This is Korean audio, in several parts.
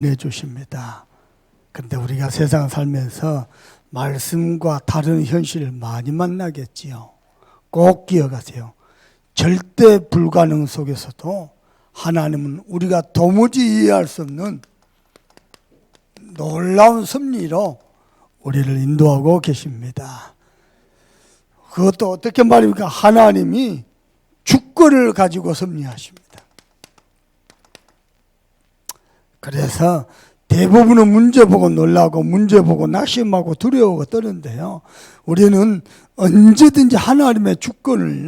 내주십니다. 그런데 우리가 세상 살면서 말씀과 다른 현실을 많이 만나겠지요. 꼭 기억하세요. 절대 불가능 속에서도 하나님은 우리가 도무지 이해할 수 없는 놀라운 섭리로 우리를 인도하고 계십니다. 그것도 어떻게 말입니까? 하나님이 주권을 가지고 섭리하십니다. 그래서 대부분은 문제 보고 놀라고 문제 보고 낙심하고 두려워하고 떠는데요. 우리는 언제든지 하나님의 주권을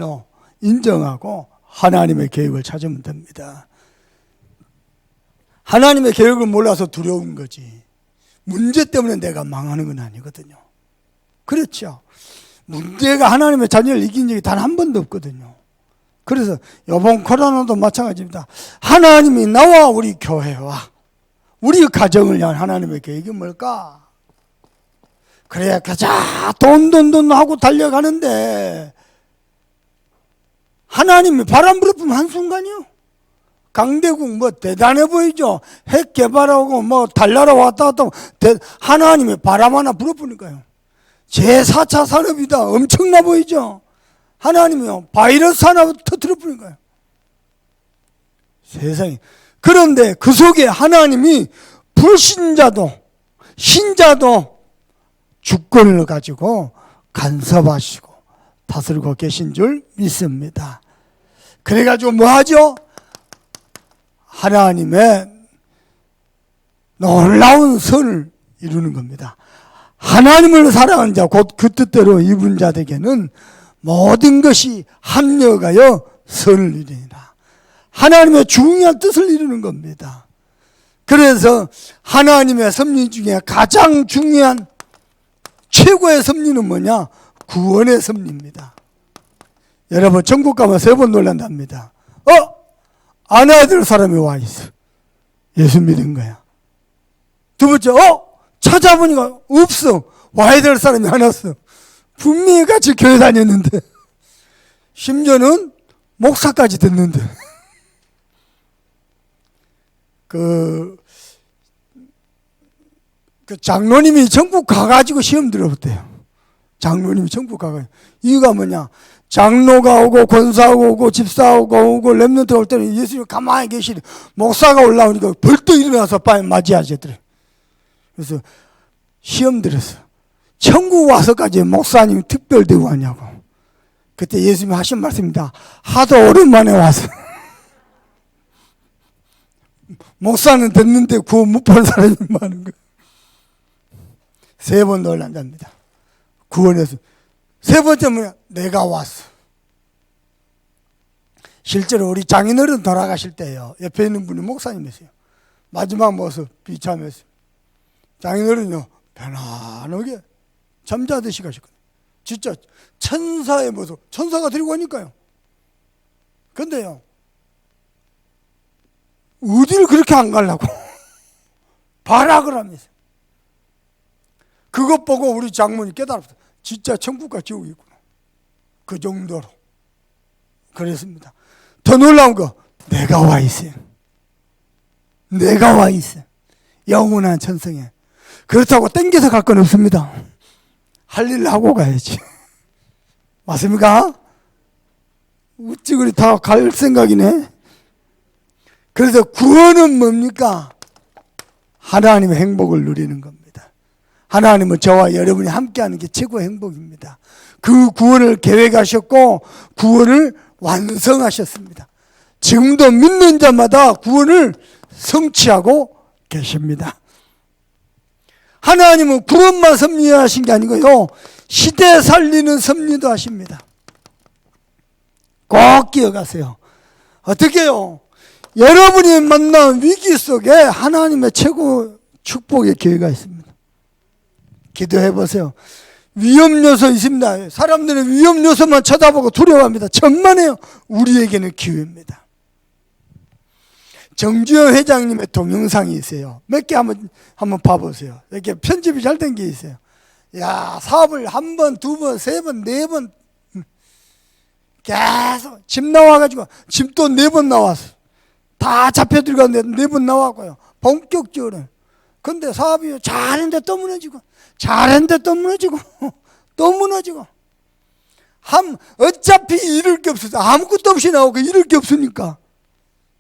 인정하고 하나님의 계획을 찾으면 됩니다. 하나님의 계획을 몰라서 두려운 거지. 문제 때문에 내가 망하는 건 아니거든요. 그렇죠. 문제가 하나님의 자녀를 이긴 적이 단 한 번도 없거든요. 그래서 이번 코로나도 마찬가지입니다. 하나님이 나와 우리 교회와 우리 가정을 향한 하나님의 계획이 뭘까? 그래야 가자 돈 하고 달려가는데 하나님이 바람 불어보면 한순간이요. 강대국 뭐 대단해 보이죠. 핵 개발하고 뭐 달나라 왔다 갔다 하고 하나님이 바람 하나 불어보니까요. 제4차 산업이다. 엄청나 보이죠. 하나님이요. 바이러스 하나 터뜨려 버리니까요. 세상에. 그런데 그 속에 하나님이 불신자도 신자도 주권을 가지고 간섭하시고 다스리고 계신 줄 믿습니다. 그래가지고 뭐 하죠? 하나님의 놀라운 선을 이루는 겁니다. 하나님을 사랑하는 자, 곧 그 뜻대로 입은 자에게는 모든 것이 합력하여 선을 이루니라. 하나님의 중요한 뜻을 이루는 겁니다. 그래서 하나님의 섭리 중에 가장 중요한 최고의 섭리는 뭐냐? 구원의 섭리입니다. 여러분 천국 가면 3번 놀란답니다. 안 와야 될 사람이 와 있어. 예수 믿은 거야. 두 번째, 찾아보니까 없어. 와야 될 사람이 안 왔어. 분명히 같이 교회 다녔는데 심지어는 목사까지 됐는데 그 장로님이 전국 가가지고 시험 들어봤대요. 장로님이 전국 가가지고. 이유가 뭐냐? 장로가 오고 권사가 오고 집사가 오고 렘넌트가 올 때는 예수님 가만히 계시래. 목사가 올라오니까 벌떡 일어나서 빨리 맞이하시더래. 그래서 시험 들었어. 천국 와서까지 목사님이 특별 대우하냐고. 그때 예수님이 하신 말씀입니다. 하도 오랜만에 와서 목사는 됐는데 구원 못 받은 사람이 많은 거예요. 3번 놀란답니다. 구원해서. 3번째 뭐냐? 내가 왔어. 실제로 우리 장인어른 돌아가실 때요. 옆에 있는 분이 목사님이세요. 마지막 모습 비참했어요. 장인어른요. 편안하게 잠자듯이 가셨거든요. 진짜 천사의 모습. 천사가 데리고 가니까요. 근데요. 어디를 그렇게 안 가려고 발악을 하면서 그것 보고 우리 장모님 깨달았어요. 진짜 천국과 지옥이 있구나. 그 정도로 그랬습니다. 더 놀라운 거 내가 와 있어요. 내가 와 있어. 영원한 천성에. 그렇다고 땡겨서 갈 건 없습니다. 할 일 하고 가야지. 맞습니까? 어찌 그리 다 갈 생각이네. 그래서 구원은 뭡니까? 하나님의 행복을 누리는 겁니다. 하나님은 저와 여러분이 함께하는 게 최고의 행복입니다. 그 구원을 계획하셨고 구원을 완성하셨습니다. 지금도 믿는 자마다 구원을 성취하고 계십니다. 하나님은 구원만 섭리하신 게 아니고요. 시대 살리는 섭리도 하십니다. 꼭 기억하세요. 어떻게 해요? 여러분이 만난 위기 속에 하나님의 최고 축복의 기회가 있습니다. 기도해 보세요. 위험 요소 있습니다. 사람들은 위험 요소만 쳐다보고 두려워합니다. 천만에요. 우리에게는 기회입니다. 정주영 회장님의 동영상이 있어요. 몇 개 한번 봐보세요. 이렇게 편집이 잘 된 게 있어요. 야, 사업을 한 번, 두 번, 세 번, 네 번 계속 집 나와가지고 집 또 4번 나왔어. 다 잡혀 들어갔는데 4번 나왔고요. 본격적으로. 근데 사업이 잘했는데 또 무너지고, 잘했는데 또 무너지고, 또 무너지고. 어차피 잃을 게 없어서 아무것도 없이 나오고 잃을 게 없으니까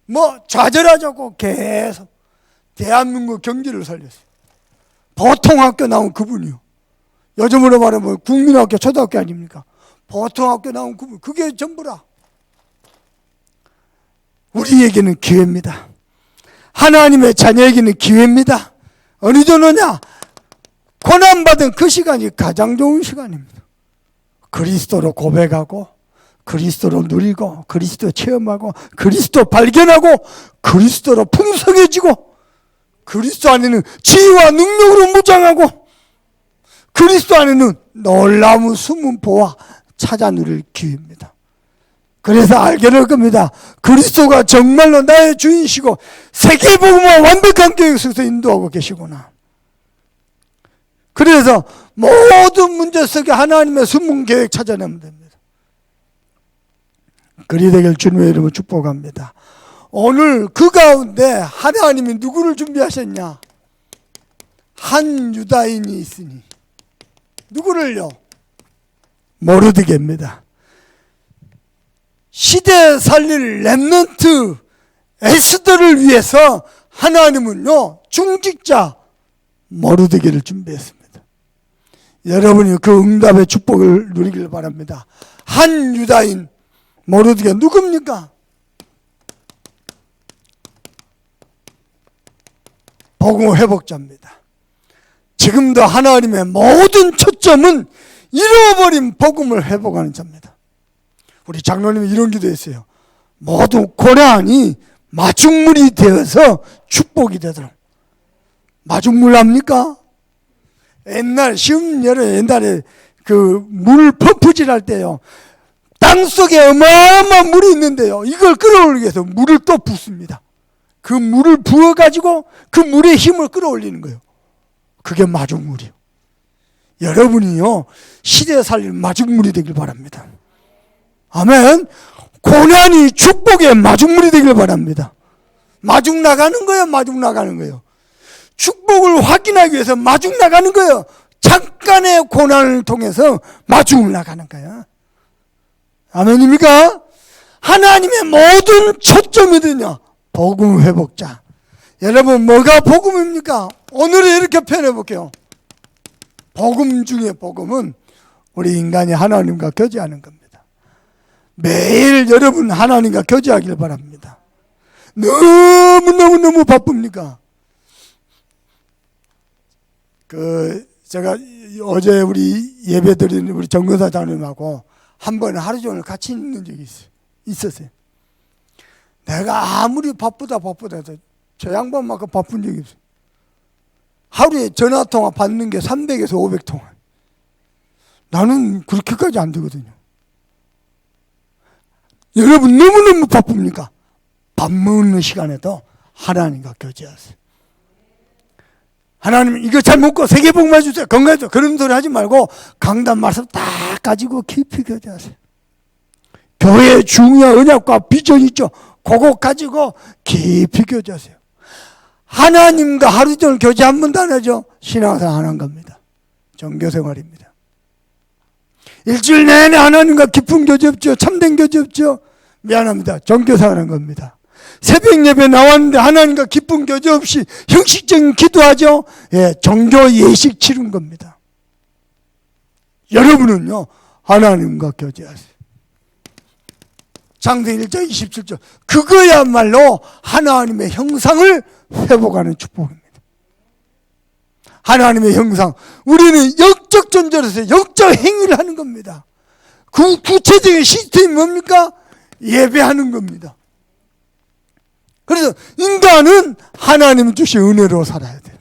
뭐 좌절하자고 계속 대한민국 경제를 살렸어요. 보통 학교 나온 그분이요. 요즘으로 말하면 국민학교, 초등학교 아닙니까? 보통 학교 나온 그분, 그게 전부라. 우리에게는 기회입니다. 하나님의 자녀에게는 기회입니다. 어느 정도냐? 고난받은 그 시간이 가장 좋은 시간입니다. 그리스도로 고백하고, 그리스도로 누리고, 그리스도 체험하고, 그리스도 발견하고, 그리스도로 풍성해지고, 그리스도 안에는 지혜와 능력으로 무장하고, 그리스도 안에는 놀라운 숨은 보화 찾아 누릴 기회입니다. 그래서 알게 될 겁니다. 그리스도가 정말로 나의 주인이시고 세계복음과 완벽한 계획 속에서 인도하고 계시구나. 그래서 모든 문제 속에 하나님의 숨은 계획 찾아내면 됩니다. 그리 되길 주님의 이름으로 축복합니다. 오늘 그 가운데 하나님이 누구를 준비하셨냐? 한 유다인이 있으니. 누구를요? 모르드게입니다. 시대 살릴 렘넌트 에스더를 위해서 하나님은요 중직자 모르드게를 준비했습니다. 여러분이 그 응답의 축복을 누리길 바랍니다. 한 유다인 모르드게 누굽니까? 복음 회복자입니다. 지금도 하나님의 모든 초점은 잃어버린 복음을 회복하는 자입니다. 우리 장로님이 이런 기도했어요. 모든 고난이 마중물이 되어서 축복이 되도록. 마중물 압니까? 옛날에 그 물 펌프질 할 때요. 땅 속에 어마어마한 물이 있는데요. 이걸 끌어올리기 위해서 물을 또 붓습니다. 그 물을 부어가지고 그 물의 힘을 끌어올리는 거예요. 그게 마중물이요. 여러분이요, 시대에 살릴 마중물이 되길 바랍니다. 아멘. 고난이 축복의 마중물이 되길 바랍니다. 마중 나가는 거예요, 마중 나가는 거예요. 축복을 확인하기 위해서 마중 나가는 거예요. 잠깐의 고난을 통해서 마중을 나가는 거예요. 아멘입니까? 하나님의 모든 초점이 되냐? 복음 회복자. 여러분, 뭐가 복음입니까? 오늘은 이렇게 표현해 볼게요. 복음 중에 복음은 우리 인간이 하나님과 교제하는 겁니다. 매일 여러분 하나님과 교제하길 바랍니다. 너무 바쁩니까? 제가 어제 우리 예배 드리는 우리 정교사 장님하고 한 번 하루 종일 같이 있는 적이 있었어요. 내가 아무리 바쁘다 해도 저 양반만큼 바쁜 적이 없어요. 하루에 전화통화 받는 게 300에서 500통화. 나는 그렇게까지 안 되거든요. 여러분 너무너무 바쁩니까? 밥 먹는 시간에도 하나님과 교제하세요. 하나님 이거 잘 먹고 세계복만 주세요. 건강해서 그런 소리 하지 말고 강단 말씀 딱 가지고 깊이 교제하세요. 교회의 중요한 언약과 비전 있죠. 그거 가지고 깊이 교제하세요. 하나님과 하루 종일 교제 한 번도 안 하죠. 신앙생활 안 한 겁니다. 종교생활입니다. 일주일 내내 하나님과 깊은 교제 없죠. 참된 교제 없죠. 미안합니다. 종교생활 한 겁니다. 새벽 예배 나왔는데 하나님과 깊은 교제 없이 형식적인 기도하죠. 예, 종교 예식 치른 겁니다. 여러분은요 하나님과 교제하세요. 창세기 1장 27절 그거야말로 하나님의 형상을 회복하는 축복입니다. 하나님의 형상, 우리는 영적 존재로서 영적 행위를 하는 겁니다. 그 구체적인 시스템이 뭡니까? 예배하는 겁니다. 그래서 인간은 하나님 주신 은혜로 살아야 돼요.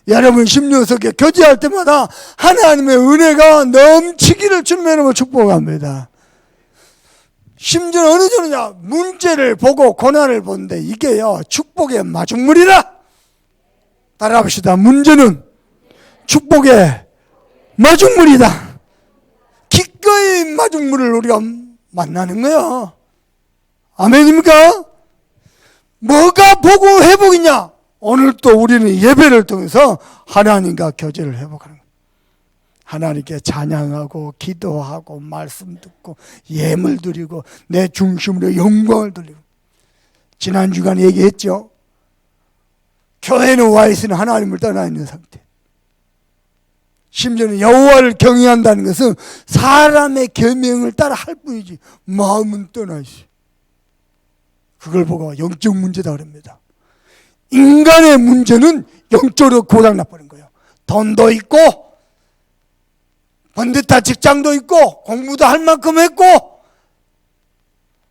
여러분 심령속에 교제할 때마다 하나님의 은혜가 넘치기를 주님의 이름으로 축복합니다. 심지어 어느 정도냐? 문제를 보고 고난을 보는데 이게요 축복의 마중물이라. 따라합시다. 문제는 축복의 마중물이다. 기꺼이 마중물을 우리가 만나는 거예요. 아멘입니까? 뭐가 보고 회복이냐? 오늘 또 우리는 예배를 통해서 하나님과 교제를 회복하는 거예요. 하나님께 찬양하고 기도하고 말씀 듣고 예물 드리고 내 중심으로 영광을 돌리고. 지난 주간에 얘기했죠. 교회는 와 있으나 하나님을 떠나 있는 상태. 심지어는 여호와를 경외한다는 것은 사람의 계명을 따라 할 뿐이지 마음은 떠나 있어요. 그걸 보고 영적 문제다 그럽니다. 인간의 문제는 영적으로 고장 나버린 거예요. 돈도 있고 번듯한 직장도 있고 공부도 할 만큼 했고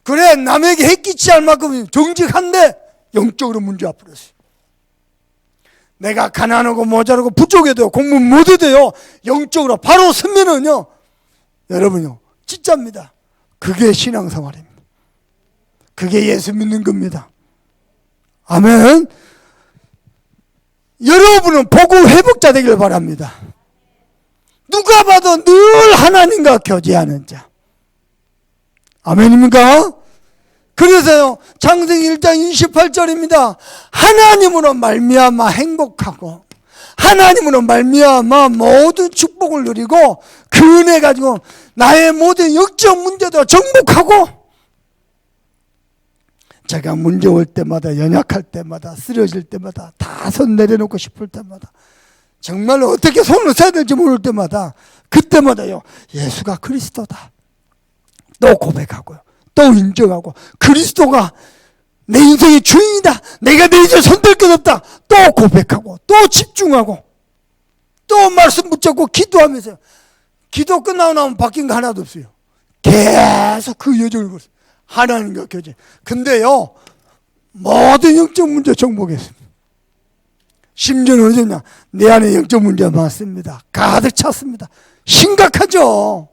그래 남에게 해끼치 할 만큼 정직한데 영적으로 문제 와버렸어요. 내가 가난하고 모자라고 부족해도 공부 못해도요 영적으로 바로 서면은요 여러분요 진짜입니다. 그게 신앙생활입니다. 그게 예수 믿는 겁니다. 아멘. 여러분은 보고 회복자 되길 바랍니다. 누가 봐도 늘 하나님과 교제하는 자. 아멘입니까? 그래서요 창세기 1장 28절입니다. 하나님으로 말미암아 행복하고 하나님으로 말미암아 모든 축복을 누리고 그 은혜 가지고 나의 모든 영적 문제도 정복하고. 제가 문제 올 때마다 연약할 때마다 쓰러질 때마다 다 손 내려놓고 싶을 때마다 정말로 어떻게 손을 써야 될지 모를 때마다 그때마다요 예수가 그리스도다 또 고백하고요 또 인정하고 그리스도가 내 인생의 주인이다 내가 내 인생 손댈 것 없다 또 고백하고 또 집중하고 또 말씀 붙잡고 기도하면서요. 기도 끝나고 나면 바뀐 거 하나도 없어요. 계속 그 여정을 걸었어요. 하나님과 교제. 근데요 모든 영적 문제 정복했습니다. 심지어는 어디냐 내 안에 영적 문제가 많습니다. 가득 찼습니다. 심각하죠.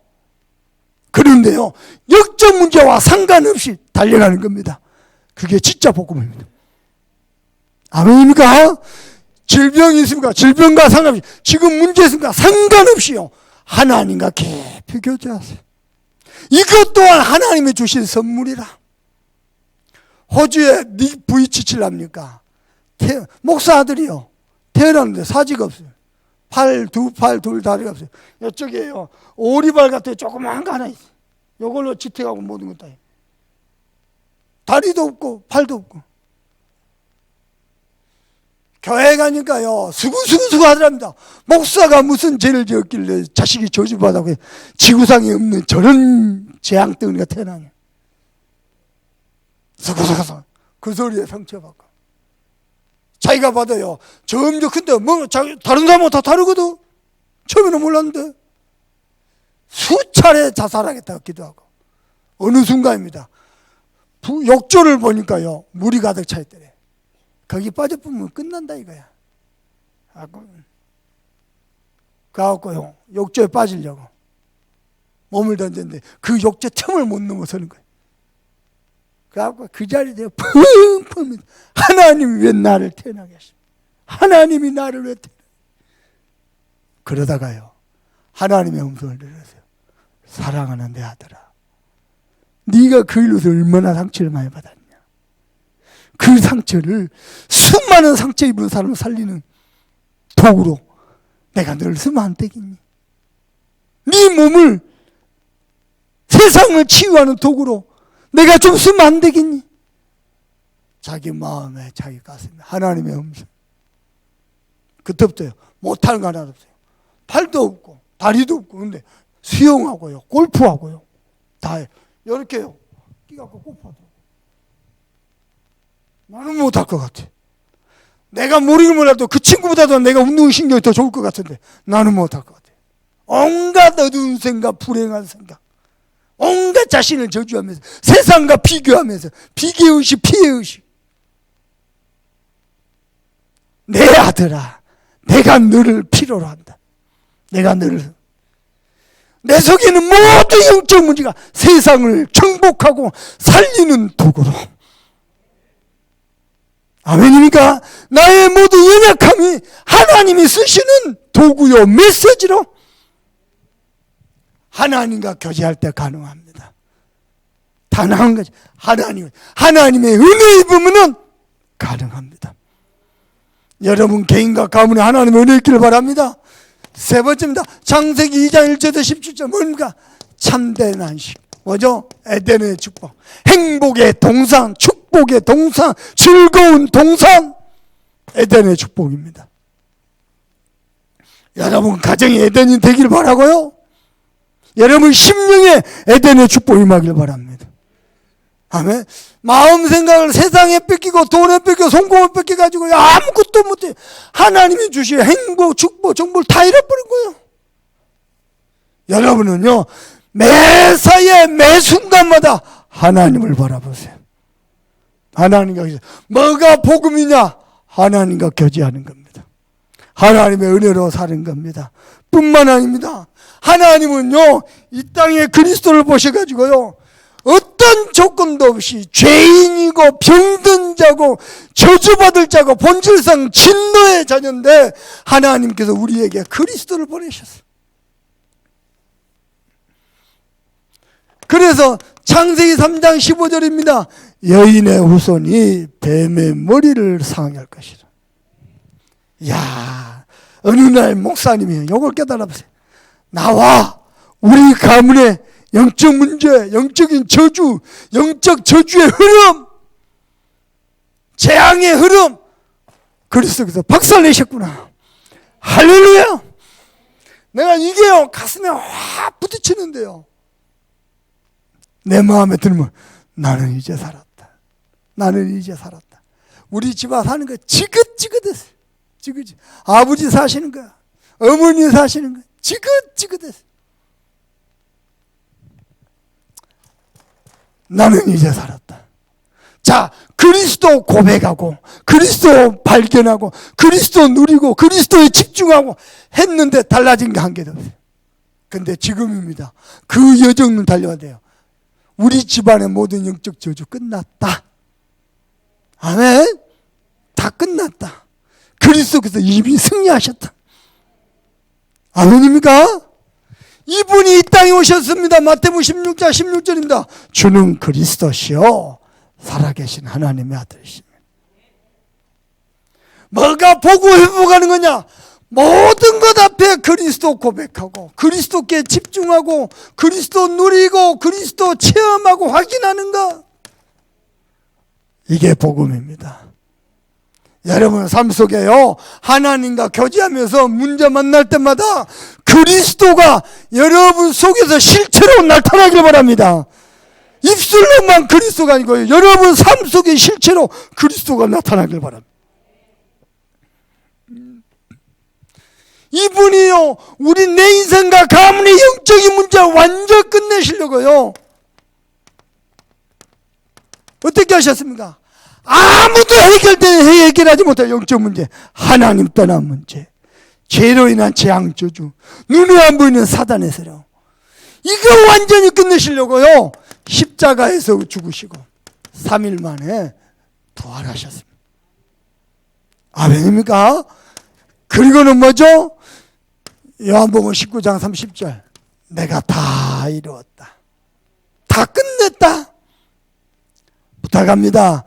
그런데요 영적 문제와 상관없이 달려가는 겁니다. 그게 진짜 복음입니다. 아멘입니까? 질병이 있습니까? 질병과 상관없이 지금 문제 있습니까? 상관없이요 하나님과 깊이 교제하세요. 이것 또한 하나님이 주신 선물이라. 호주에 닉 부이치칠랍니까? 목사 아들이요 태어났는데 사지가 없어요. 두 팔 둘 다리가 없어요. 이쪽에요 오리발 같은 조그만 거 하나 있어요. 이걸로 지탱하고 모든 것 다 해요. 다리도 없고 팔도 없고. 교회 가니까요 수구수구 하더랍니다. 목사가 무슨 죄를 지었길래 자식이 저주받아고 지구상에 없는 저런 재앙덩이가 태어나냐. 수구수구 그 소리에 상처받고 자기가 받아요 점점 큰데 뭐 다른 사람하고 다 다르거든. 처음에는 몰랐는데 수차례 자살하겠다고 기도하고 어느 순간입니다. 욕조를 보니까요 물이 가득 차 있더래. 거기 빠져보면 끝난다 이거야. 그래갖고요 욕조에 빠지려고 몸을 던졌는데 그 욕조 틈을 못 넘어서는 거예요. 그래갖고 그 자리에 펑펑 하나님이 왜 나를 태어나게 하십니까? 하나님이 나를 왜 태어나게. 그러다가요 하나님의 음성을 들으세요. 사랑하는 내 아들아 네가 그 일로서 얼마나 상처를 많이 받았냐. 그 상처를 수많은 상처 입은 사람을 살리는 도구로 내가 널 쓰면 안 되겠니? 네 몸을 세상을 치유하는 도구로 내가 좀 쓰면 안 되겠니? 자기 마음에 자기 가슴에 하나님의 음성. 그때부터요 못하는 거 하나도 없어요. 팔도 없고 다리도 없고 근데 수영하고요 골프하고요 다 해요. 이렇게요 끼갖고 골프하더라고. 나는 못할 것 같아. 내가 모르긴 몰라도 그 친구보다도 내가 운동신경이 더 좋을 것 같은데 나는 못할 것 같아. 온갖 어두운 생각 불행한 생각 온갖 자신을 저주하면서 세상과 비교하면서 비교의식 피해의식. 내 아들아 내가 너를 필요로 한다. 내가 너를 내 속에는 모든 영적 문제가 세상을 정복하고 살리는 도구로. 아멘입니까? 나의 모든 연약함이 하나님이 쓰시는 도구요 메시지로 하나님과 교제할 때 가능합니다. 단 한 가지 하나님의 은혜 입으면은 가능합니다. 여러분 개인과 가문에 하나님의 은혜 있기를 바랍니다. 세 번째입니다. 창세기 2장 1절에서 17절 뭡니까? 참된 안식. 뭐죠? 에덴의 축복. 행복의 동산, 축복의 동산, 즐거운 동산. 에덴의 축복입니다. 여러분 가정이 에덴이 되길 바라고요. 여러분 심령에 에덴의 축복이 임하길 바랍니다. 아멘. 마음 생각을 세상에 뺏기고 돈에 뺏기고 성공을 뺏겨가지고 아무것도 못해. 하나님이 주신 행복, 축복, 정보를 다 잃어버린 거예요. 여러분은요 매사에 매 순간마다 하나님을 바라보세요. 하나님과 뭐가 복음이냐? 하나님과 교제하는 겁니다. 하나님의 은혜로 사는 겁니다. 뿐만 아닙니다. 하나님은요 이 땅에 그리스도를 보셔가지고요 어떤 조건도 없이 죄인이고 병든 자고 저주받을 자고 본질상 진노의 자녀인데 하나님께서 우리에게 그리스도를 보내셨어요. 그래서 창세기 3장 15절입니다. 여인의 후손이 뱀의 머리를 상할 것이라. 야, 어느 날 목사님이 이걸 깨달아 보세요. 나와 우리 가문의 영적 문제, 영적인 저주, 영적 저주의 흐름, 재앙의 흐름 그리스도께서 박살내셨구나. 할렐루야. 내가 이게요 가슴에 확 부딪히는데요 내 마음에 들면 나는 이제 살았다. 나는 이제 살았다. 우리 집안 사는 거 지긋지긋했어요. 지긋지긋. 아버지 사시는 거, 어머니 사시는 거 지긋지긋했어요. 나는 이제 살았다. 자, 그리스도 고백하고 그리스도 발견하고 그리스도 누리고 그리스도에 집중하고 했는데 달라진 게 한 개도 없어요. 근데 지금입니다. 그 여정은 달려야 돼요. 우리 집안의 모든 영적 저주 끝났다. 아멘. 다 끝났다. 그리스도께서 이미 승리하셨다. 아멘입니까? 이분이 이 땅에 오셨습니다. 마태복음 16장 16절입니다. 주는 그리스도시요 살아계신 하나님의 아들이십니다. 뭐가 보고 회복하는 거냐? 모든 것 앞에 그리스도 고백하고 그리스도께 집중하고 그리스도 누리고 그리스도 체험하고 확인하는 것. 이게 복음입니다. 여러분 삶 속에요 하나님과 교제하면서 문제 만날 때마다 그리스도가 여러분 속에서 실체로 나타나길 바랍니다. 입술로만 그리스도가 아니고 여러분 삶 속에 실체로 그리스도가 나타나길 바랍니다. 이분이요 우리 내 인생과 가문의 영적인 문제를 완전 끝내시려고요. 어떻게 하셨습니까? 아무도 해결하지 못할 영적 문제, 하나님 떠난 문제, 죄로 인한 재앙 저주, 눈에 안 보이는 사단의 세력, 이거 완전히 끝내시려고요 십자가에서 죽으시고 3일 만에 부활하셨습니다. 아멘입니까? 그리고는 뭐죠? 요한복음 19장 30절 내가 다 이루었다. 다 끝냈다. 부탁합니다.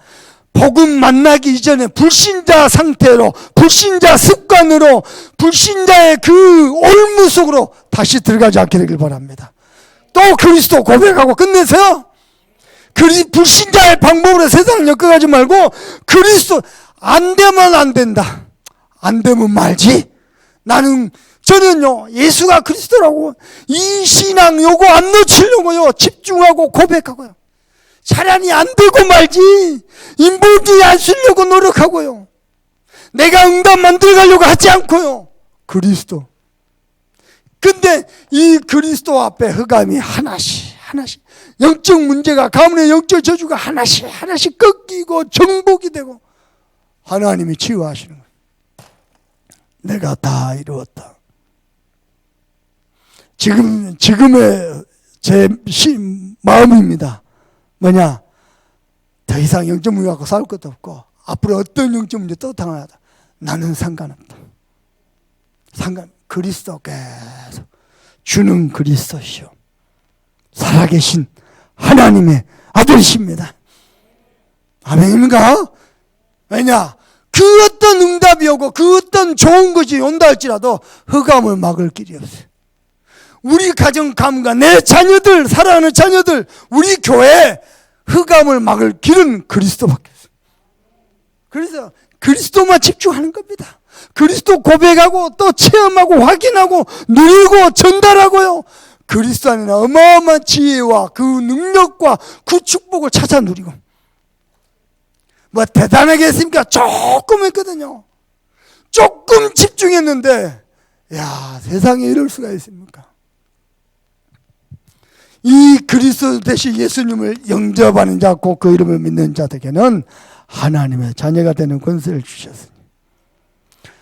복음 만나기 이전에 불신자 상태로 불신자 습관으로 불신자의 그 올무 속으로 다시 들어가지 않게 되길 바랍니다. 또 그리스도 고백하고 끝내세요. 불신자의 방법으로 세상을 엮어가지 말고 그리스도 안 되면 안 된다. 안 되면 말지. 저는요 예수가 그리스도라고 이 신앙 요거 안 놓치려고요 집중하고 고백하고요. 차라리 안 되고 말지 인볼기 안 쓰려고 노력하고요. 내가 응답 만들어가려고 하지 않고요. 그리스도. 근데 이 그리스도 앞에 흑암이 하나씩 영적 문제가 가문의 영적 저주가 하나씩 꺾이고 정복이 되고 하나님이 치유하시는 거예요. 내가 다 이루었다. 지금의 제 마음입니다. 뭐냐? 더 이상 영적 문제 갖고 싸울 것도 없고 앞으로 어떤 영적 문제 또 당하다. 나는 상관없다. 그리스도께서 주는 그리스도시오 살아계신 하나님의 아들이십니다. 아멘입니까? 왜냐? 그 어떤 응답이 오고 그 어떤 좋은 것이 온다 할지라도 흑암을 막을 길이 없어요. 우리 가정 가문과 내 자녀들, 사랑하는 자녀들, 우리 교회 흑암을 막을 길은 그리스도밖에 없어요. 그래서 그리스도만 집중하는 겁니다. 그리스도 고백하고 또 체험하고 확인하고 누리고 전달하고요. 그리스도 안에 어마어마한 지혜와 그 능력과 그 축복을 찾아 누리고. 뭐 대단하게 했습니까? 조금 했거든요. 조금 집중했는데 야, 세상에 이럴 수가 있습니까? 이 그리스도 대신 예수님을 영접하는 자, 곧 그 이름을 믿는 자들에게는 하나님의 자녀가 되는 권세를 주셨으니.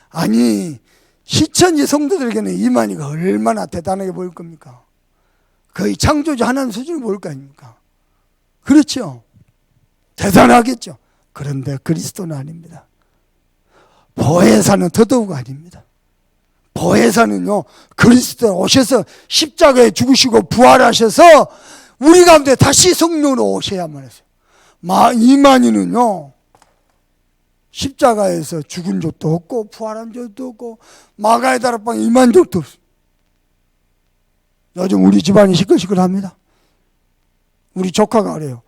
아니, 시천지 성도들에게는 이만희가 얼마나 대단하게 보일 겁니까? 거의 창조주 하나님 수준을 보일 거 아닙니까? 그렇죠? 대단하겠죠? 그런데 그리스도는 아닙니다. 보혜사는 더더욱 아닙니다. 보혜사는요, 그리스도 오셔서 십자가에 죽으시고 부활하셔서 우리 가운데 다시 성령으로 오셔야만 했어요. 이만희는요, 십자가에서 죽은 적도 없고 부활한 적도 없고 마가의 다락방에 임한 적도 없어요. 요즘 우리 집안이 시끌시끌합니다. 우리 조카가 그래요.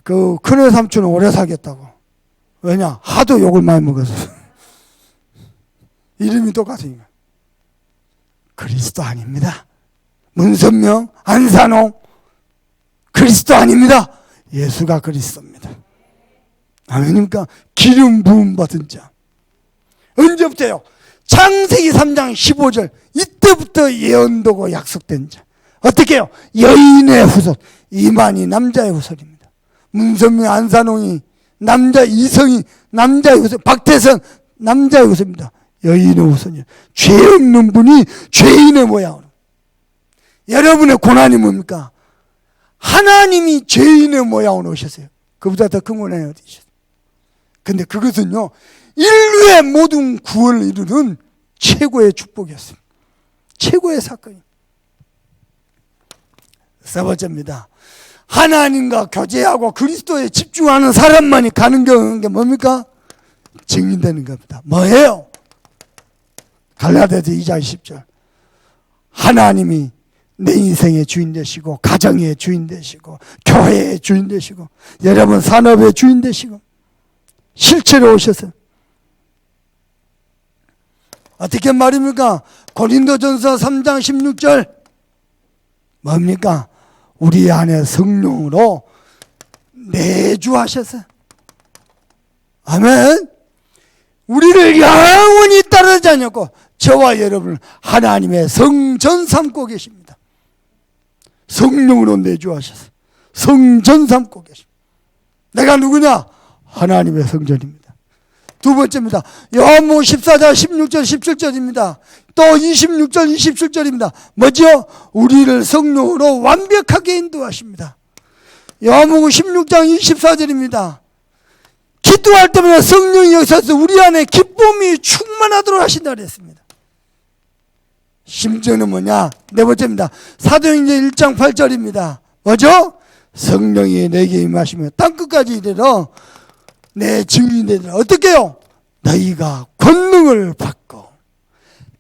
그 큰애 삼촌은 오래 살겠다고. 왜냐? 하도 욕을 많이 먹어서. 이름이 똑같으니까. 그리스도 아닙니다. 문선명, 안산홍, 그리스도 아닙니다. 예수가 그리스도입니다. 아멘입니까? 기름 부음 받은 자. 언제부터요? 창세기 3장 15절 이때부터 예언되고 약속된 자. 어떻게 해요? 여인의 후손. 이만희 남자의 후손입니다. 문선명, 안산홍이 남자, 이성이 남자의 후손, 박태선 남자의 후손입니다. 여인의 후손이요. 죄 없는 분이 죄인의 모양으로. 여러분의 고난이 뭡니까? 하나님이 죄인의 모양으로 오셨어요. 그보다 더 큰 고난이 어디 있어요? 근데 그것은요, 인류의 모든 구원을 이루는 최고의 축복이었습니다. 최고의 사건이. 세 번째입니다. 하나님과 교제하고 그리스도에 집중하는 사람만이 가는 게 뭡니까? 증인되는 겁니다. 뭐예요? 갈라디아서 2장 10절. 하나님이 내 인생의 주인 되시고, 가정의 주인 되시고, 교회의 주인 되시고, 여러분 산업의 주인 되시고, 실체로 오셔서. 어떻게 말입니까? 고린도전서 3장 16절. 뭡니까? 우리 안에 성령으로 내주하셔서. 아멘. 우리를 영원히 따르지 않고 저와 여러분을 하나님의 성전 삼고 계십니다. 성령으로 내주하셔서 성전 삼고 계십니다. 내가 누구냐? 하나님의 성전입니다. 두 번째입니다. 요한복음 14장 16절 17절입니다. 또 26절 27절입니다. 뭐죠? 우리를 성령으로 완벽하게 인도하십니다. 요한복음 16장 24절입니다. 기도할 때마다 성령이 오셔서 우리 안에 기쁨이 충만하도록 하신다 그랬습니다. 심지어는 뭐냐? 네 번째입니다. 사도행전 1장 8절입니다. 뭐죠? 성령이 내게 임하시며 땅끝까지 이르러 내 증인이 되리라. 어떻게 해요? 너희가 권능을 받고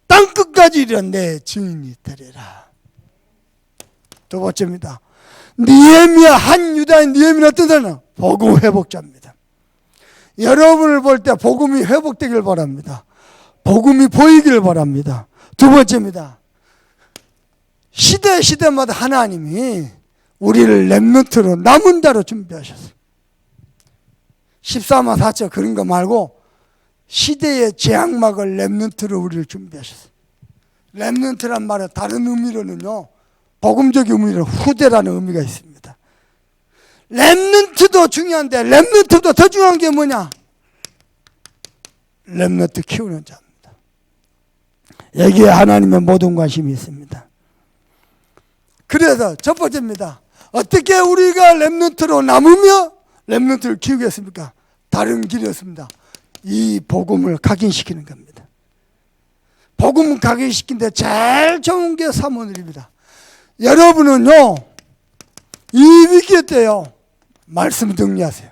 땅끝까지 이르러 내 증인이 되리라. 두 번째입니다. 느헤미야, 한 유다인 느헤미는 어떤 사람이냐? 복음 회복자입니다. 여러분을 볼 때 복음이 회복되길 바랍니다. 복음이 보이길 바랍니다. 두 번째입니다. 시대마다 하나님이 우리를 렘넌트로 남은 자로 준비하셨어요. 14만 4천 그런 거 말고 시대의 재앙막을 렘넌트로 우리를 준비하셨어요. 렘넌트란 말은 다른 의미로는요, 복음적 의미로 후대라는 의미가 있습니다. 렘넌트도 중요한데 렘넌트보다 더 중요한 게 뭐냐? 렘넌트 키우는 자입니다. 여기에 하나님의 모든 관심이 있습니다. 그래서 첫 번째입니다. 어떻게 우리가 렘넌트로 남으며 렘넌트를 키우겠습니까? 다른 길이 없습니다. 이 복음을 각인시키는 겁니다. 복음을 각인시키는데 제일 좋은 게 사모님입니다. 여러분은요, 이 위기 때요, 말씀 정리하세요.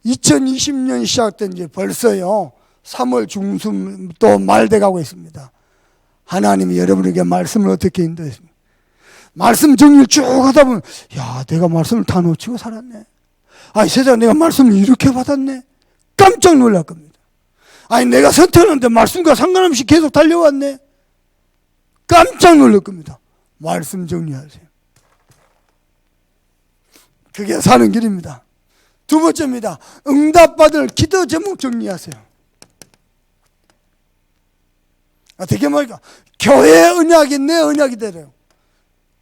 2020년 시작된 지 벌써요 3월 중순 또 말 돼가고 있습니다. 하나님이 여러분에게 말씀을 어떻게 인도했습니까? 말씀 정리를 쭉 하다 보면 야, 내가 말씀을 다 놓치고 살았네. 아니, 세상에 내가 말씀을 이렇게 받았네. 깜짝 놀랄 겁니다. 아니, 내가 선택하는데 말씀과 상관없이 계속 달려왔네. 깜짝 놀랄 겁니다. 말씀 정리하세요. 그게 사는 길입니다. 두 번째입니다. 응답받을 기도 제목 정리하세요. 어떻게 말할까? 교회 언약이 내 언약이 되래요.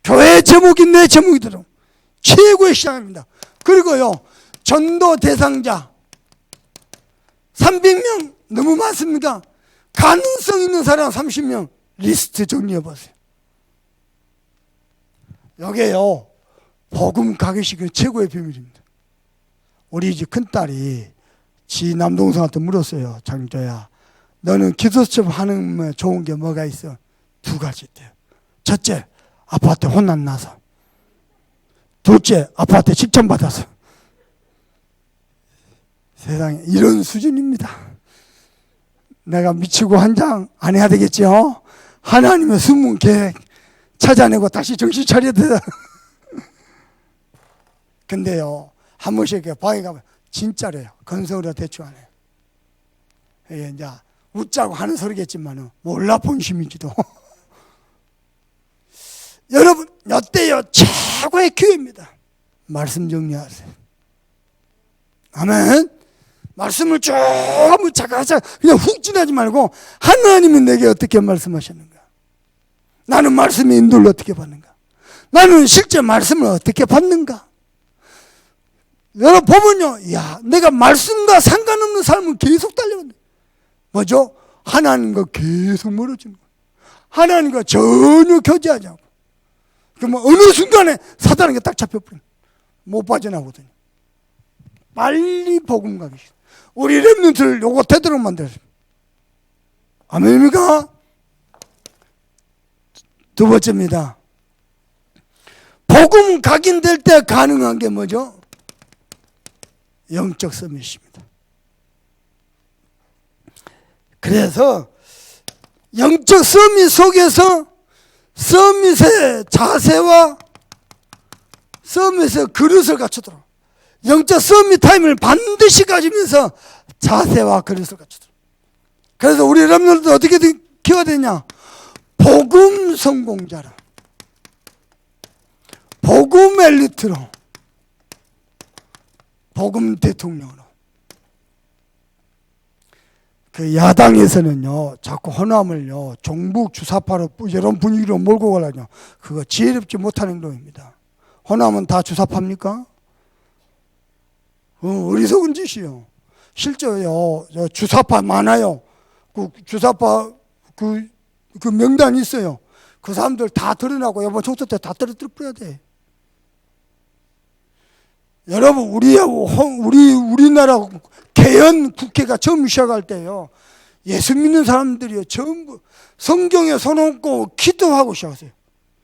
교회 제목이 내 제목이 되래요. 최고의 시작입니다. 그리고요, 전도 대상자 300명 너무 많습니까? 가능성 있는 사람 30명 리스트 정리해 보세요. 여기에요, 복음 가게식의 최고의 비밀입니다. 우리 집 큰딸이 지 남동생한테 물었어요. 장조야, 너는 기도수첩 하는 좋은 게 뭐가 있어? 두 가지 있대요. 첫째, 아빠한테 혼난 나서. 둘째, 아빠한테 칭찬받아서. 세상에 이런 수준입니다. 내가 미치고 한 장 안 해야 되겠죠? 하나님의 숨은 계획 찾아내고 다시 정신 차려야 돼. 근데요, 한 번씩 방에 가면 진짜래요. 건성으로 대충 안 해요. 이게 이제 웃자고 하는 소리겠지만 몰라 본심인지도. 여러분, 어때요? 최고의 기회입니다. 말씀 정리하세요. 아멘. 말씀을 쭉 한번 차가차가 그냥 훅 지나지 말고 하나님이 내게 어떻게 말씀하셨는가? 나는 말씀의 인도를 어떻게 받는가? 나는 실제 말씀을 어떻게 받는가? 여러분 보면요, 야, 내가 말씀과 상관없는 삶을 계속 달려간다. 뭐죠? 하나님과 계속 멀어지는 거예요. 하나님과 전혀 교제하지 않고. 그러면 어느 순간에 사단에게 딱 잡혀버려요. 못 빠져나오거든요. 빨리 복음 가기 싫어. 우리 렘넌트를 요거 되도록 만들었습니다. 아멘입니까? 두 번째입니다. 복음 각인될 때 가능한 게 뭐죠? 영적 서밋입니다. 그래서 영적 서밋 속에서 서밋의 자세와 서밋의 그릇을 갖추도록, 영적 서밋 타임을 반드시 가지면서 자세와 그릇을 갖추도록. 그래서 우리 렘넌트들 어떻게 키워야 되냐? 복음 성공자로, 복음 엘리트로, 복음 대통령으로. 그 야당에서는요, 자꾸 호남을요, 종북 주사파로 이런 분위기로 몰고 가려고, 그거 지혜롭지 못한 행동입니다. 호남은 다 주사파입니까? 어리석은 짓이요. 실제요, 주사파 많아요. 그 주사파 그 명단이 있어요. 그 사람들 다 드러나고 이번 총선 때 다 떨어뜨려 버려야 돼. 여러분, 우리나라 개헌 국회가 처음 시작할 때요, 예수 믿는 사람들이요, 전부 성경에 손 얹고 기도하고 시작했어요.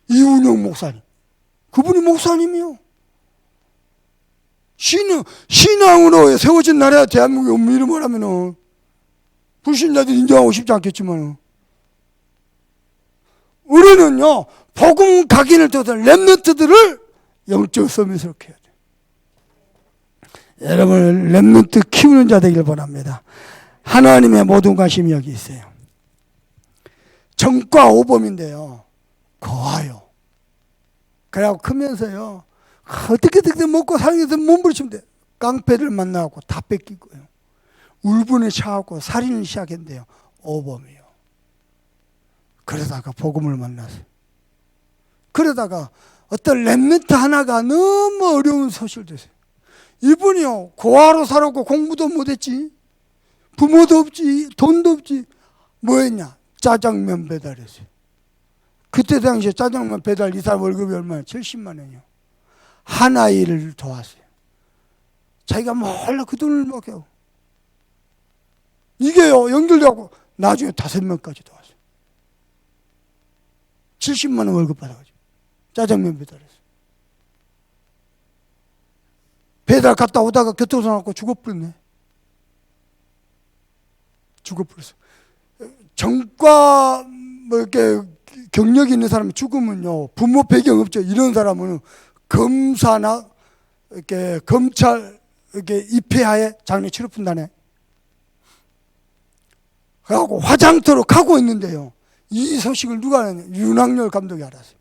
이운영 목사님. 그분이 목사님이요. 신앙으로 세워진 나라야 대한민국의 이름을 하면은 불신자들이 인정하고 싶지 않겠지만, 우리는요, 복음 각인을 떠서 렘넌트들을 영적 서밋으로 해야 돼요. 여러분, 렘넌트 키우는 자 되길 바랍니다. 하나님의 모든 관심이 여기 있어요. 정과 오범인데요, 거하요. 그래갖고 크면서요, 어떻게든 먹고 살기 위해서 몸부림치면 돼. 깡패를 만나고 다 뺏기고요, 울분을 차갖고 살인을 시작했는데요, 오범이요. 그러다가 복음을 만났어요. 그러다가 어떤 렘넌트 하나가 너무 어려운 소식을 듣어요. 이분이요, 고아로 살았고 공부도 못했지, 부모도 없지, 돈도 없지. 뭐 했냐? 짜장면 배달했어요. 그때 당시에 짜장면 배달 이 사람 월급이 얼마나? 70만 원이요. 한 아이를 도왔어요. 자기가 몰라 그 돈을 먹여요. 이게요, 연결되고 나중에 5명까지 도왔어요. 70만 원 월급 받아가지고 짜장면 배달했어요. 배달 갔다 오다가 교통사고 나고 죽어버렸네. 죽어버렸어. 정과 뭐 이렇게 경력이 있는 사람이 죽으면요, 부모 배경 없죠. 이런 사람은 검사나 이렇게 검찰 이렇게 입회하에 장례 치러푼다네. 그래갖고 화장터로 가고 있는데요, 이 소식을 누가 알았냐? 윤학열 감독이 알았어요.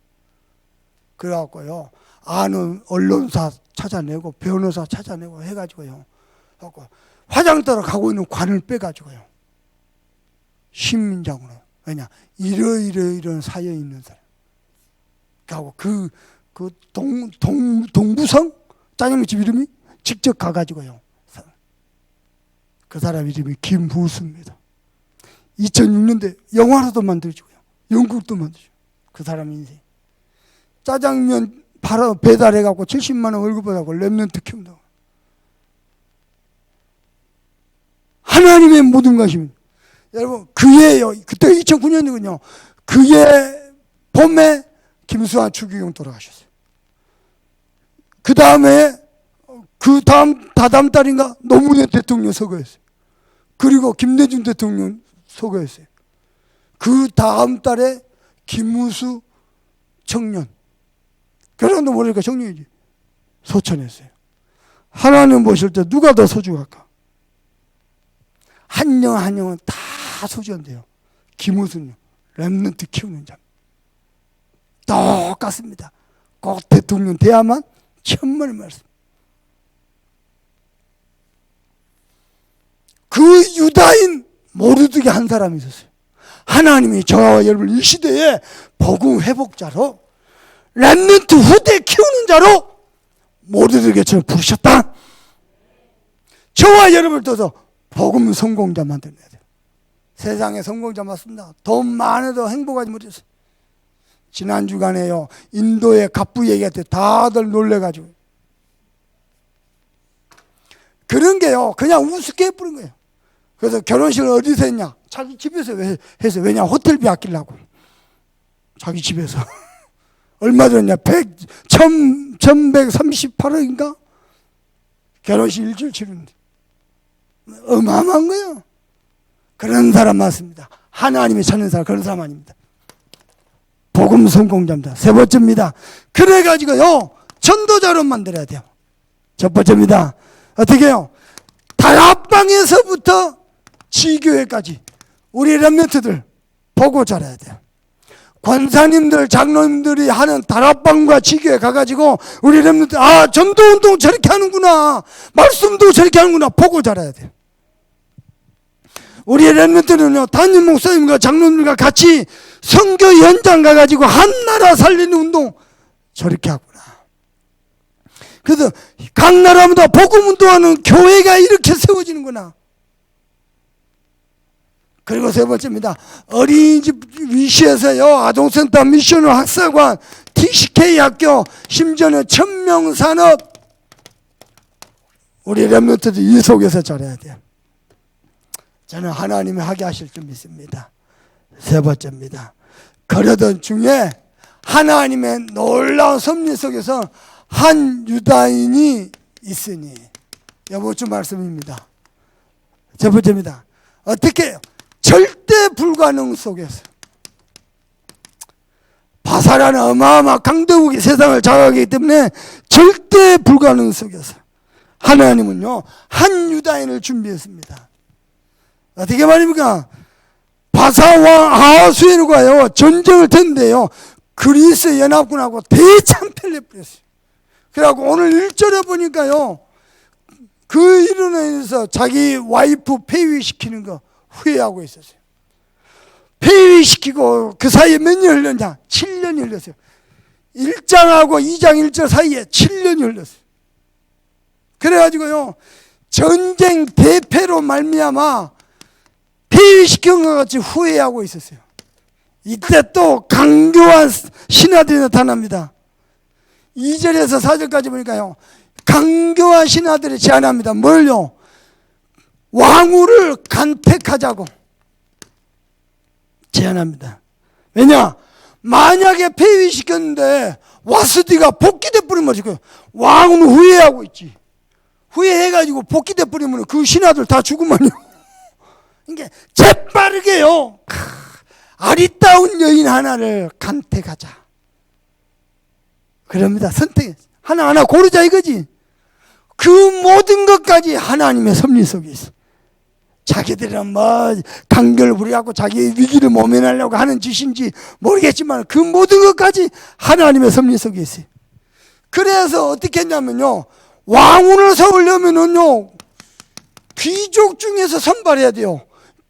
그래갖고요, 아는 언론사 찾아내고 변호사 찾아내고 해가지고요, 그래갖고 화장터로 가고 있는 관을 빼가지고요, 신민장으로. 왜냐, 이런 사연이 있는 사람. 그하고 동부성 짜장면 집 이름이 직접 가가지고요, 그 사람 이름이 김부수입니다. 2006년대 영화로도 만들어지고요, 영국도 만들어지고. 그 사람 인생. 짜장면 바로 배달해갖고 70만 원 월급 받아고 랩런트 키운다고. 하나님의 모든 것입니다. 여러분, 그해요. 그때 2009년이군요. 그해 봄에 김수환 추기경 돌아가셨어요. 그 다음에 다다음 달인가 노무현 대통령 서거했어요. 그리고 김대중 대통령 서거했어요. 그 다음 달에 김무수 청년, 결혼도 모르니까 청년이지, 소천했어요. 하나님 보실 때 누가 더 소중할까? 한 영은 다 소중한데요, 김우순요, 랩런트 키우는 자 똑같습니다. 꼭 대통령 돼야만 천만의 말씀. 그 유다인 모르드게 한 사람이 있었어요. 하나님이 저와 여러분 이 시대에 복음 회복자로, 랩런트 후대 키우는 자로 모르드게처럼 부르셨다. 저와 여러분을 떠서 복음 성공자 만들어야 돼요. 세상의 성공자 맞습니다. 돈 많아도 행복하지 못했어요. 지난 주간에요, 인도의 갑부 얘기할 때 다들 놀래가지고, 그런 게요 그냥 우습게 해버린 거예요. 그래서 결혼식을 어디서 했냐? 자기 집에서 해서. 왜냐? 호텔비 아끼려고. 자기 집에서. 얼마 들었냐? 1138억인가? 결혼식 일주일 치르는데. 어마어마한 거예요. 그런 사람 맞습니다. 하나님이 찾는 사람, 그런 사람 아닙니다. 복음 성공자입니다. 세 번째입니다. 그래가지고요, 전도자로 만들어야 돼요. 첫 번째입니다. 어떻게 해요? 다락방에서부터 지교회까지 우리 렘넌트들 보고 자라야 돼요. 권사님들, 장로님들이 하는 다락방과 지교회 가가지고 우리 렘넌트, 아, 전도운동 저렇게 하는구나, 말씀도 저렇게 하는구나 보고 자라야 돼요. 우리 렘넌트는요, 담임 목사님과 장로님과 같이 선교 현장 가가지고 한 나라 살리는 운동 저렇게 하구나. 그래서 각 나라마다 복음 운동하는 교회가 이렇게 세워지는구나. 그리고 세 번째입니다. 어린이집 위시에서요, 아동센터, 미션을 학사관, TCK 학교, 심지어는 천명산업, 우리 렘넌트들 이 속에서 자라야 돼요. 저는 하나님이 하게 하실 줄 믿습니다. 세 번째입니다. 그러던 중에 하나님의 놀라운 섭리 속에서 한 유다인이 있으니, 이번 주 말씀입니다. 첫 번째입니다. 어떻게 해요? 절대 불가능 속에서, 바사라는 어마어마한 강대국이 세상을 장악하기 때문에 절대 불가능 속에서 하나님은요, 한 유다인을 준비했습니다. 어떻게 말입니까? 바사와 아하수에르가요 전쟁을 했는데요, 그리스 연합군하고 대참패를 해버렸어요. 그래갖고 오늘 1절에 보니까요, 그 일로 인해서 자기 와이프 폐위시키는 거 후회하고 있었어요. 폐위시키고 그 사이에 몇 년이 흘렀냐? 7년이 흘렀어요. 1장하고 2장 1절 사이에 7년이 흘렀어요. 그래가지고요, 전쟁 대패로 말미암아 폐위시킨 것 같이 후회하고 있었어요. 이때 또 강교한 신하들이 나타납니다. 2절에서 4절까지 보니까요, 강교한 신하들이 제안합니다. 뭘요? 왕후를 간택하자고 제안합니다. 왜냐? 만약에 폐위시켰는데 와스디가 복귀돼 버리면 왕후는 후회하고 있지. 후회해가지고 복귀돼 버리면 그 신하들 다 죽으면요. 이게 재빠르게요. 아리따운 여인 하나를 간택하자. 그럽니다. 선택 하나하나 고르자 이거지. 그 모든 것까지 하나님의 섭리 속에 있어. 자기들은 뭐 간결 부리하고 자기 위기를 모면하려고 하는 짓인지 모르겠지만 그 모든 것까지 하나님의 섭리 속에 있어요. 그래서 어떻게 했냐면요, 왕운을 세우려면은요 귀족 중에서 선발해야 돼요.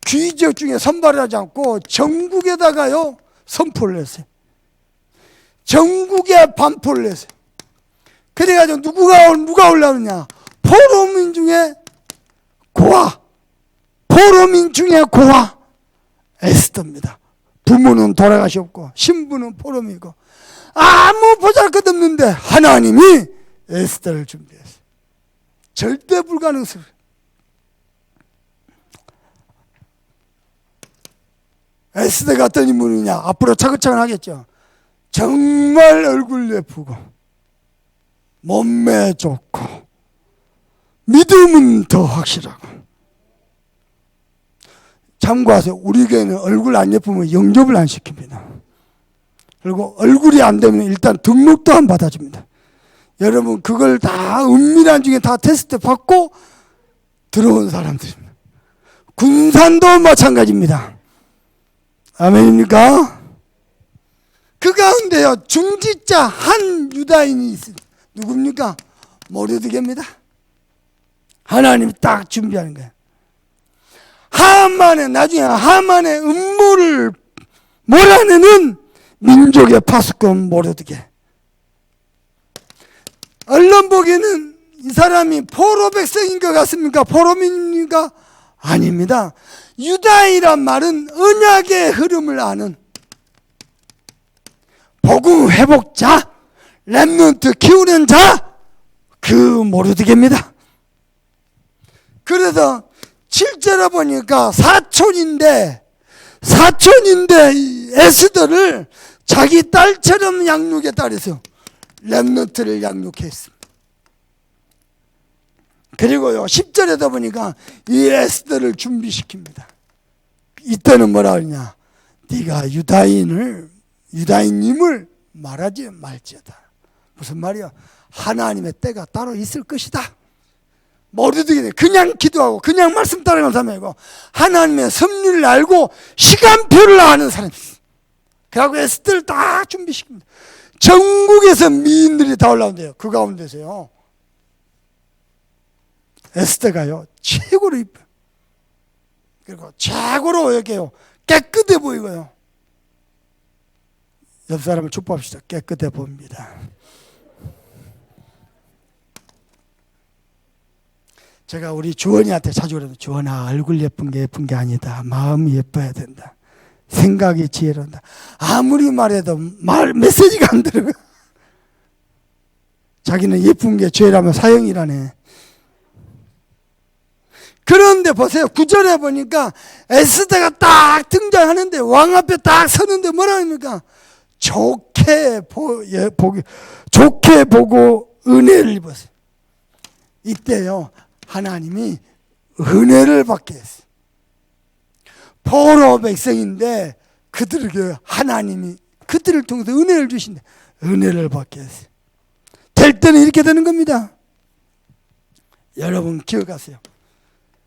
귀족 중에 선발하지 않고 전국에다가요 선포를 했어요. 전국에 반포를 했어요. 그래가지고 누가 올라오느냐, 포로민 중에 고아, 포로민 중에 고아 에스더입니다. 부모는 돌아가셨고 신부는 포로민이고 아무 보잘것없는데 하나님이 에스더를 준비했어요. 절대 불가능스러워요. 에스더가 어떤 인물이냐, 앞으로 차근차근 하겠죠. 정말 얼굴 예쁘고 몸매 좋고 믿음은 더 확실하고. 참고하세요. 우리 교회는 얼굴 안 예쁘면 영접을 안 시킵니다. 그리고 얼굴이 안 되면 일단 등록도 안 받아줍니다. 여러분 그걸 다 은밀한 중에 다 테스트 받고 들어온 사람들입니다. 군산도 마찬가지입니다. 아멘입니까? 그 가운데요 중지자 한 유다인이 있습니다. 누굽니까? 모르드게입니다. 하나님이 딱 준비하는 거예요. 나중에 하만의 음모를 몰아내는 민족의 파수꾼 모르드게. 언론 보기에는 이 사람이 포로 백성인 것 같습니까? 포로민입니까? 아닙니다. 유다이란 말은 언약의 흐름을 아는 복음 회복자, 렘넌트 키우는 자, 그 모르드게입니다. 그래서 실제로 보니까 사촌인데 에스더를 자기 딸처럼 양육했다 그래서 렘넌트를 양육했습니다. 그리고요 10절에다 보니까 이 에스더를 준비시킵니다. 이때는 뭐라 그러냐, 네가 유다인임을 말하지 말지어다. 무슨 말이야? 하나님의 때가 따로 있을 것이다. 모르드게 그냥 기도하고 그냥 말씀 따라가는 사람이고 하나님의 섭리를 알고 시간표를 아는 사람이 있어요. 그래갖고 에스더를 딱 준비시킵니다. 전국에서 미인들이 다 올라온대요. 그 가운데서요 에스더가요 최고로 이뻐요. 그리고 최고로 이렇게요 깨끗해 보이고요. 옆 사람을 축복합시다. 깨끗해 보입니다. 제가 우리 주원이한테 자주 그래요. 주원아, 얼굴 예쁜 게 아니다. 마음이 예뻐야 된다. 생각이 지혜로운다. 아무리 말해도 메시지가 안 들어가. 자기는 예쁜 게 죄라면 사형이라네. 그런데 보세요. 9절에 보니까 에스더가 딱 등장하는데 왕 앞에 딱 서는데 뭐라 합니까? 좋게 보고 은혜를 입었어요. 이때요 하나님이 은혜를 받게 했어요. 포로 백성인데 그들에게 하나님이 그들을 통해서 은혜를 주신대. 은혜를 받게 했어요. 될 때는 이렇게 되는 겁니다. 여러분 기억하세요.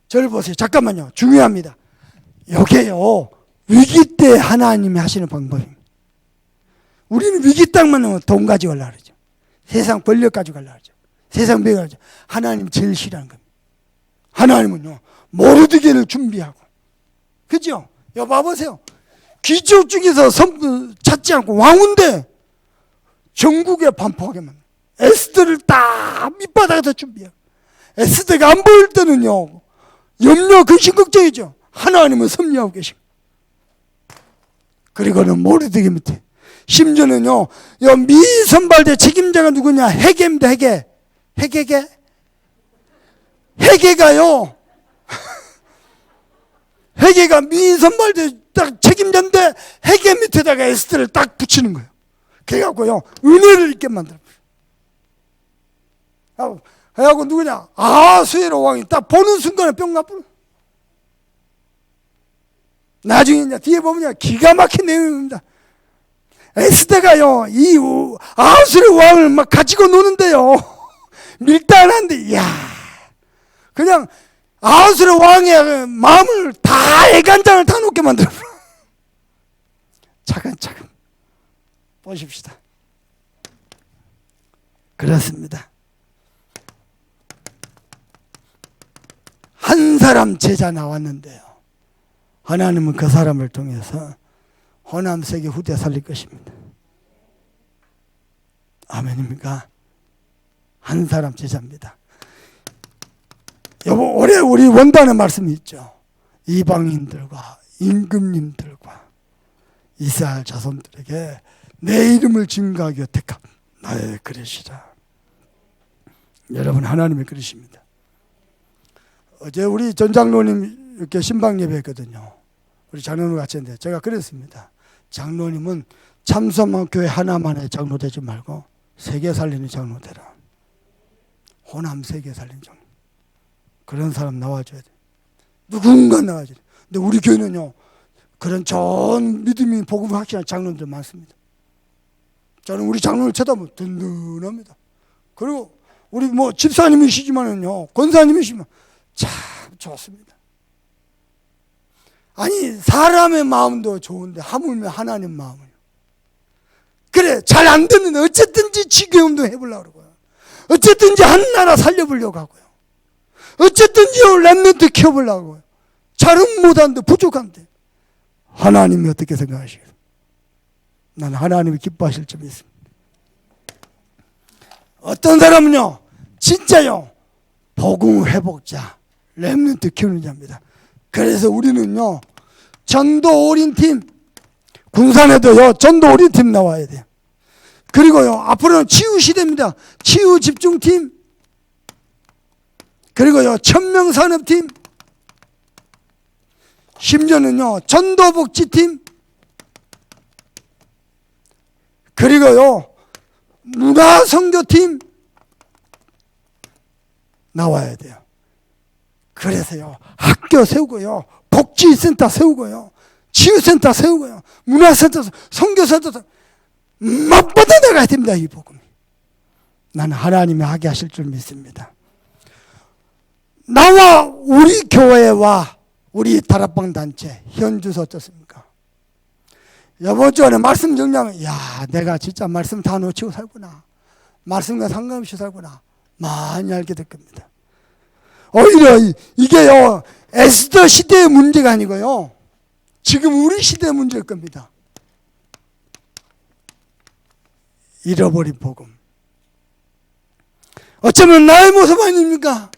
저를 보세요. 잠깐만요. 중요합니다. 여기에요 위기 때 하나님이 하시는 방법입니다. 우리는 위기 딱만 오면 돈 가져가려고 그러죠. 세상 권력 가져가려고 그러죠. 세상 배가 그러죠. 하나님 제일 싫어하는 겁니다. 하나님은요 모르드게를 준비하고, 그죠? 여기 봐보세요. 귀족 중에서 찾지 않고 왕운데 전국에 반포하게 만나. 에스더를 딱 밑바닥에서 준비해요. 에스더가 안 보일 때는요 염려, 근심, 걱정이죠. 하나님은 섭리하고 계십니다. 그리고는 모르드게 밑에 심지어는요 미선발대 책임자가 누구냐? 헤게입니다. 헤게가요 헤게가 미선발대 딱 책임자인데 헤게 밑에다가 에스더를 딱 붙이는 거예요. 그래갖고요 은혜를 있게 만들어요. 해갖고 누구냐? 아하수에로 왕이 딱 보는 순간에 뿅 나쁘. 나중에 이제 뒤에 보면 기가 막힌 내용입니다. 에스더가요, 이 아하수에로 왕을 막 가지고 노는데요. 밀당하는데, 이야, 그냥 아하수에로 왕의 마음을 다 애간장을 다 놓게 만들어. 차근차근 보십시다. 그렇습니다. 한 사람 제자 나왔는데요. 하나님은 그 사람을 통해서 호남 세계 후대 살릴 것입니다. 아멘입니까? 한 사람 제자입니다. 여보, 올해 우리 원단의 말씀이 있죠. 이방인들과 임금님들과 이스라엘 자손들에게 내 이름을 증거하기 위해 택한 나의 그릇이라. 여러분, 하나님의 그릇입니다. 어제 우리 전 장로님 이렇게 신방 예배했거든요. 우리 장로님 같이 했는데 제가 그랬습니다. 장로님은 참소만 교회 하나만의 장로 되지 말고 세계 살리는 장로 되라. 호남 세계 살리는 장로. 그런 사람 나와줘야 돼. 누군가 나와줘야 돼. 근데 우리 교회는요, 그런 좋은 믿음이 복음이 확실한 장로들 많습니다. 저는 우리 장로를 쳐다보면 든든합니다. 그리고 우리 뭐 집사님이시지만은요, 권사님이시면 참 좋습니다. 아니, 사람의 마음도 좋은데 하물며 하나님 마음을. 그래, 잘 안 됐는데 어쨌든지 지교움도 해보려고 그러고요. 어쨌든지 한 나라 살려보려고 하고요. 어쨌든지 렘넌트 키워보려고 하고요. 잘은 못하는데 부족한데 하나님이 어떻게 생각하시겠어요? 나는 하나님이 기뻐하실 점이 있습니다. 어떤 사람은요, 진짜요, 복음 회복자, 렘넌트 키우는 자입니다. 그래서 우리는요, 전도 올인팀, 군산에도요, 전도 올인팀 나와야 돼요. 그리고요, 앞으로는 치유 시대입니다. 치유 집중팀, 그리고요, 천명산업팀, 심지어는요, 전도복지팀, 그리고요, 문화선교팀 나와야 돼요. 그래서요, 학교 세우고요, 복지센터 세우고요, 치유센터 세우고요, 문화센터, 선교센터 맛보다 나가야 됩니다. 이 복음이. 나는 하나님이 하게 하실 줄 믿습니다. 나와 우리 교회와 우리 다락방 단체 현주소 어떻습니까? 이번 주에 말씀 정리하면, 야, 내가 진짜 말씀 다 놓치고 살구나, 말씀과 상관없이 살구나, 많이 알게 될 겁니다. 오히려 이게요, 에스더 시대의 문제가 아니고요, 지금 우리 시대의 문제일 겁니다. 잃어버린 복음. 어쩌면 나의 모습 아닙니까?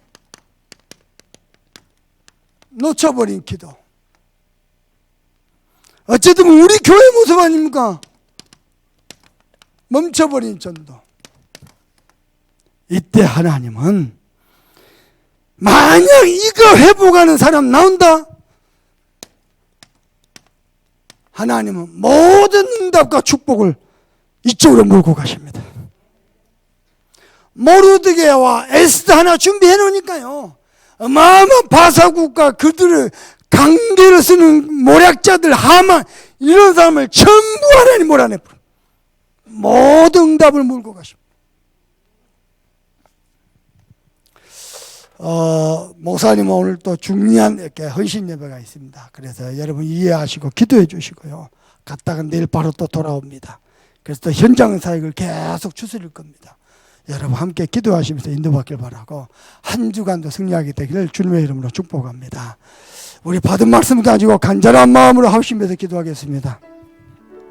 놓쳐버린 기도. 어쨌든 우리 교회 모습 아닙니까? 멈춰버린 전도. 이때 하나님은 만약 이거 회복하는 사람 나온다, 하나님은 모든 응답과 축복을 이쪽으로 몰고 가십니다. 모르드게와 에스더 하나 준비해 놓으니까요, 어마어마한 바사국과 그들을 강대를 쓰는 모략자들, 하만, 이런 사람을 전부 하나님 몰아내버려. 모든 응답을 몰고 가십니다. 목사님은 오늘 또 중요한 이렇게 헌신 예배가 있습니다. 그래서 여러분 이해하시고 기도해 주시고요. 갔다가 내일 바로 또 돌아옵니다. 그래서 또 현장 사역을 계속 추스릴 겁니다. 여러분 함께 기도하시면서 인도받길 바라고 한 주간도 승리하게 되기를 주님의 이름으로 축복합니다. 우리 받은 말씀 가지고 간절한 마음으로 합심해서 기도하겠습니다.